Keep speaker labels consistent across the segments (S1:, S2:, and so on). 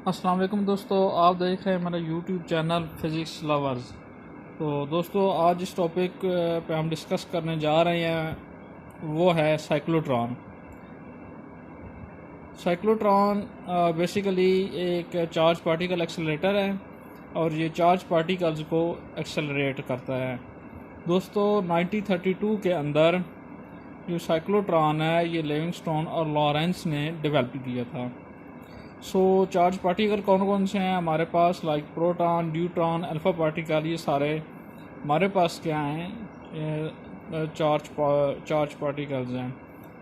S1: अस्सलाम वालेकुम दोस्तों, आप देख रहे हैं मेरा यूट्यूब चैनल फिज़िक्स लवर्स। तो दोस्तों आज इस टॉपिक पे हम डिस्कस करने जा रहे हैं, वो है साइक्लोट्रॉन। साइक्लोट्रॉन बेसिकली एक चार्ज पार्टिकल एक्सेलरेटर है और ये चार्ज पार्टिकल्स को एक्सेलरेट करता है। दोस्तों 1932 के अंदर जो साइक्लोट्रॉन है ये लिविंगस्टोन और लॉरेंस ने डेवलप किया था। चार्ज पार्टिकल कौन कौन से हैं हमारे पास, like proton, neutron, alpha particle, ये सारे हमारे पास क्या हैं, चार्ज पार्टिकल्स हैं।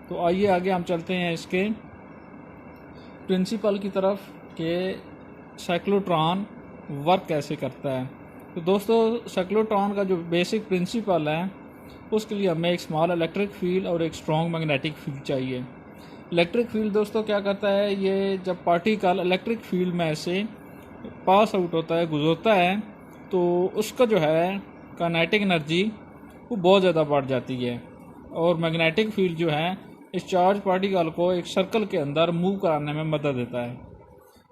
S1: तो आइए आगे हम चलते हैं इसके प्रिंसिपल की तरफ कि साइक्लोट्रॉन वर्क कैसे करता है। तो दोस्तों साइक्लोट्रॉन का जो बेसिक प्रिंसिपल है उसके लिए हमें एक स्मॉल इलेक्ट्रिक फील्ड और एक स्ट्रॉन्ग मैग्नेटिक फील्ड चाहिए। इलेक्ट्रिक फील्ड दोस्तों क्या करता है, ये जब पार्टिकल इलेक्ट्रिक फील्ड में से पास आउट होता है, गुजरता है, तो उसका जो है काइनेटिक एनर्जी वो बहुत ज़्यादा बढ़ जाती है और मैग्नेटिक फील्ड जो है इस चार्ज पार्टिकल को एक सर्कल के अंदर मूव कराने में मदद देता है।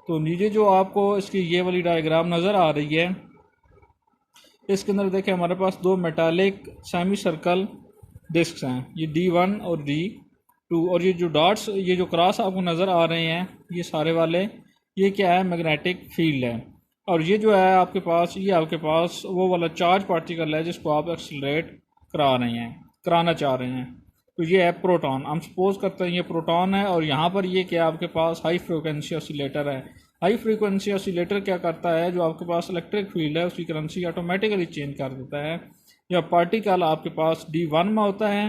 S1: तो नीचे जो आपको इसकी ये वाली डायग्राम नज़र आ रही है, इसके अंदर देखें हमारे पास दो मेटालिक सेमी सर्कल डिस्क हैं, ये D1 और D2, और ये जो डॉट्स, ये जो क्रॉस आपको नज़र आ रहे हैं, ये सारे वाले, ये क्या है, मैग्नेटिक फील्ड है। और ये जो है आपके पास, ये आपके पास वो वाला चार्ज पार्टिकल है जिसको आप एक्सेलरेट कराना चाह रहे हैं। तो ये है प्रोटॉन। हम सपोज करते हैं ये प्रोटॉन है और यहाँ पर ये क्या आपके पास हाई फ्रिक्वेंसी ऑसिलेटर है। हाई फ्रीक्वेंसी ऑसिलेटर क्या करता है, जो आपके पास इलेक्ट्रिक फील्ड है उसकी करेंसी ऑटोमेटिकली चेंज कर देता है। या पार्टिकल आपके पास D1 में होता है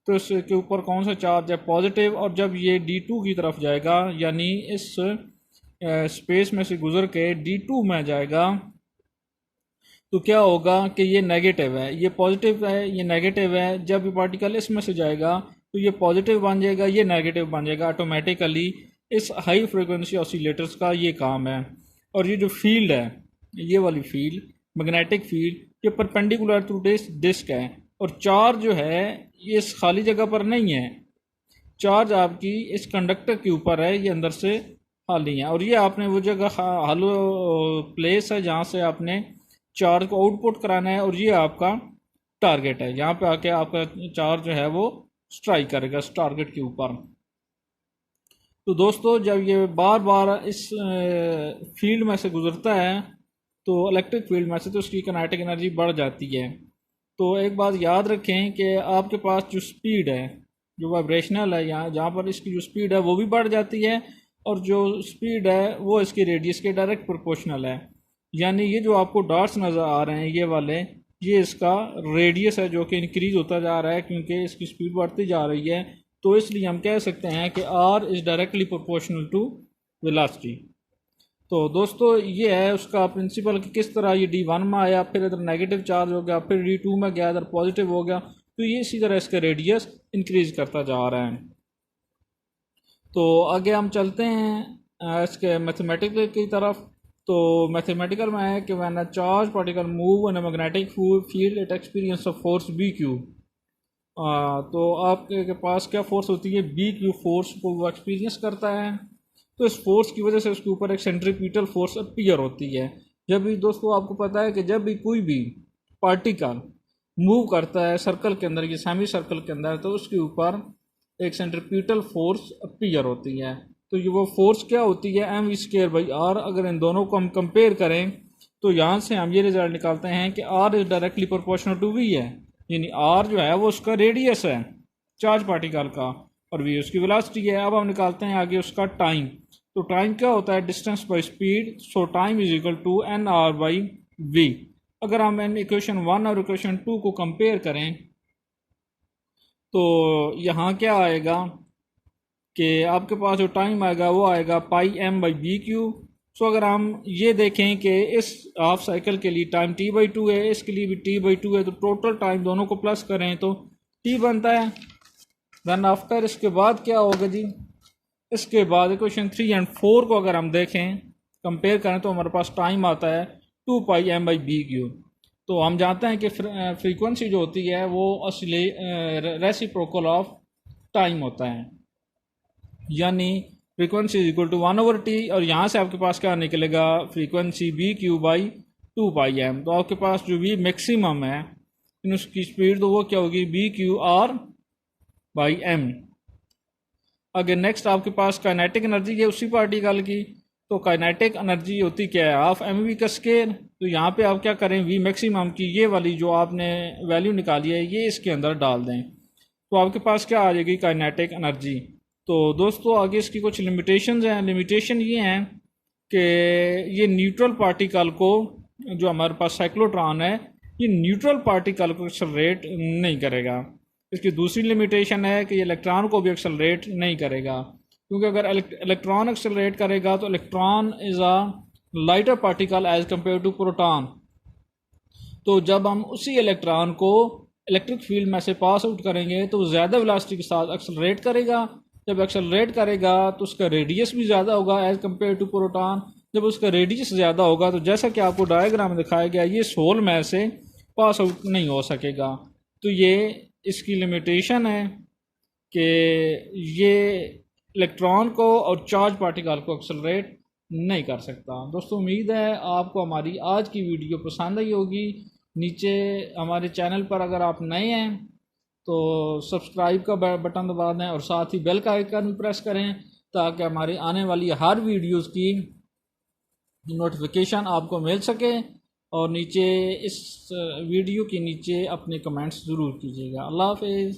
S1: तो इसके ऊपर कौन सा चार्ज है, पॉजिटिव, और जब ये D2 की तरफ जाएगा यानी इस स्पेस में से गुजर के D2 में जाएगा तो क्या होगा कि ये नेगेटिव है, ये पॉजिटिव है, ये नेगेटिव है। जब ये पार्टिकल इसमें से जाएगा तो ये पॉजिटिव बन जाएगा, ये नेगेटिव बन जाएगा ऑटोमेटिकली। इस हाई फ्रिक्वेंसी ऑसिलेटर्स का ये काम है। और ये जो फील्ड है, ये वाली फील्ड, मैग्नेटिक फील्ड, ये परपेंडिकुलर टू डिस्क है। और चार्ज जो है ये इस खाली जगह पर नहीं है, चार्ज आपकी इस कंडक्टर के ऊपर है, ये अंदर से खाली है। और ये आपने वो जगह हालो प्लेस है जहाँ से आपने चार्ज को आउटपुट कराना है, और ये आपका टारगेट है। यहाँ पे आके आपका चार्ज जो है वो स्ट्राइक करेगा इस टारगेट के ऊपर। तो दोस्तों जब ये बार बार इस फील्ड में से गुजरता है, तो इलेक्ट्रिक फील्ड में से, तो उसकी काइनेटिक एनर्जी बढ़ जाती है। तो एक बात याद रखें कि आपके पास जो स्पीड है, जो वाइब्रेशनल है, यहाँ जहाँ पर इसकी जो स्पीड है वो भी बढ़ जाती है, और जो स्पीड है वो इसकी रेडियस के डायरेक्ट प्रोपोर्शनल है। यानी ये जो आपको डॉट्स नज़र आ रहे हैं ये वाले, ये इसका रेडियस है जो कि इंक्रीज होता जा रहा है क्योंकि इसकी स्पीड बढ़ती जा रही है। तो इसलिए हम कह सकते हैं कि R is directly proportional to velocity. तो दोस्तों ये है उसका प्रिंसिपल कि किस तरह ये D1 में आया, फिर इधर नेगेटिव चार्ज हो गया, फिर D2 में गया, इधर पॉजिटिव हो गया, तो ये इसी तरह इसका रेडियस इंक्रीज करता जा रहा है। तो आगे हम चलते हैं इसके मैथमेटिकल की तरफ। तो मैथमेटिकल में है कि when a charge particle move in a magnetic field it experience a force BQ। तो आपके पास क्या फोर्स होती है, BQ फोर्स को वो एक्सपीरियंस करता है। तो इस फोर्स की वजह से उसके ऊपर एक सेंट्रीपिटल फोर्स अपीयर होती है। जब भी दोस्तों आपको पता है कि जब भी कोई भी पार्टिकल मूव करता है सर्कल के अंदर, ये सेमी सर्कल के अंदर, तो उसके ऊपर एक सेंट्रीपिटल फोर्स अपीयर होती है। तो ये वो फोर्स क्या होती है, mv²/r। अगर इन दोनों को हम कंपेयर करें तो यहाँ से हम ये रिजल्ट निकालते हैं कि R is directly proportional to V है, यानी R जो है वो उसका रेडियस है चार्ज पार्टिकल का, और V उसकी वेलोसिटी है। अब हम निकालते हैं आगे उसका टाइम। तो टाइम क्या होता है, distance by speed. So time is equal to NR/V। अगर हम इक्वेशन 1 और इक्वेशन 2 को कंपेयर करें तो यहाँ क्या आएगा कि आपके पास जो टाइम आएगा वो आएगा πm/BQ। सो अगर हम ये देखें कि इस हाफ साइकिल के लिए टाइम T/2 है, इसके लिए भी T/2 है, तो टोटल टाइम दोनों को प्लस करें तो T बनता है। देन आफ्टर इसके बाद क्या होगा जी, इसके बाद इक्वेशन 3 और 4 को अगर हम देखें, कंपेयर करें, तो हमारे पास टाइम आता है 2πm/BQ। तो हम जानते हैं कि फ्रीक्वेंसी जो होती है वो रेसिप्रोकल ऑफ टाइम होता है, यानी frequency is equal to 1/t, और यहाँ से आपके पास क्या निकलेगा, फ्रीक्वेंसी BQ/2πm। तो आपके पास जो V मैक्सिमम है इन उसकी स्पीड तो वो क्या होगी, BQR/m। अगर नेक्स्ट आपके पास काइनेटिक एनर्जी है उसी पार्टिकल की, तो काइनेटिक एनर्जी होती क्या है, हाफ mv का स्केल। तो यहाँ पे आप क्या करें, V मैक्सिमम की ये वाली जो आपने वैल्यू निकाली है ये इसके अंदर डाल दें, तो आपके पास क्या आ जाएगी, काइनेटिक एनर्जी। तो दोस्तों आगे इसकी कुछ लिमिटेशंस हैं। लिमिटेशन ये हैं कि ये न्यूट्रल पार्टिकल को, जो हमारे पास साइक्लोट्रॉन है, ये न्यूट्रल पार्टिकल को एक्सेलरेट नहीं करेगा। इसकी दूसरी लिमिटेशन है कि ये इलेक्ट्रॉन को भी एक्सेलरेट नहीं करेगा, क्योंकि अगर इलेक्ट्रॉन एक्सेलरेट करेगा तो electron is a lighter particle as compare to proton. तो जब हम उसी इलेक्ट्रॉन को इलेक्ट्रिक फील्ड में से पास आउट करेंगे तो ज़्यादा वेलोसिटी के साथ एक्सेलरेट करेगा। जब एक्सेलरेट करेगा तो उसका रेडियस भी ज़्यादा होगा एज़ कम्पेयर टू प्रोटॉन। जब उसका रेडियस ज़्यादा होगा तो जैसा कि आपको डायग्राम में दिखाया गया, ये सोल में से पास आउट नहीं हो सकेगा। तो ये इसकी लिमिटेशन है कि ये इलेक्ट्रॉन को और चार्ज पार्टिकल को एक्सेलरेट नहीं कर सकता। दोस्तों उम्मीद है आपको हमारी आज की वीडियो पसंद आई होगी। नीचे हमारे चैनल पर अगर आप नए हैं तो सब्सक्राइब का बटन दबा दें और साथ ही बेल का आइकन भी प्रेस करें, ताकि हमारी आने वाली हर वीडियोस की नोटिफिकेशन आपको मिल सके। और नीचे इस वीडियो के नीचे अपने कमेंट्स ज़रूर कीजिएगा। अल्लाह हाफिज़।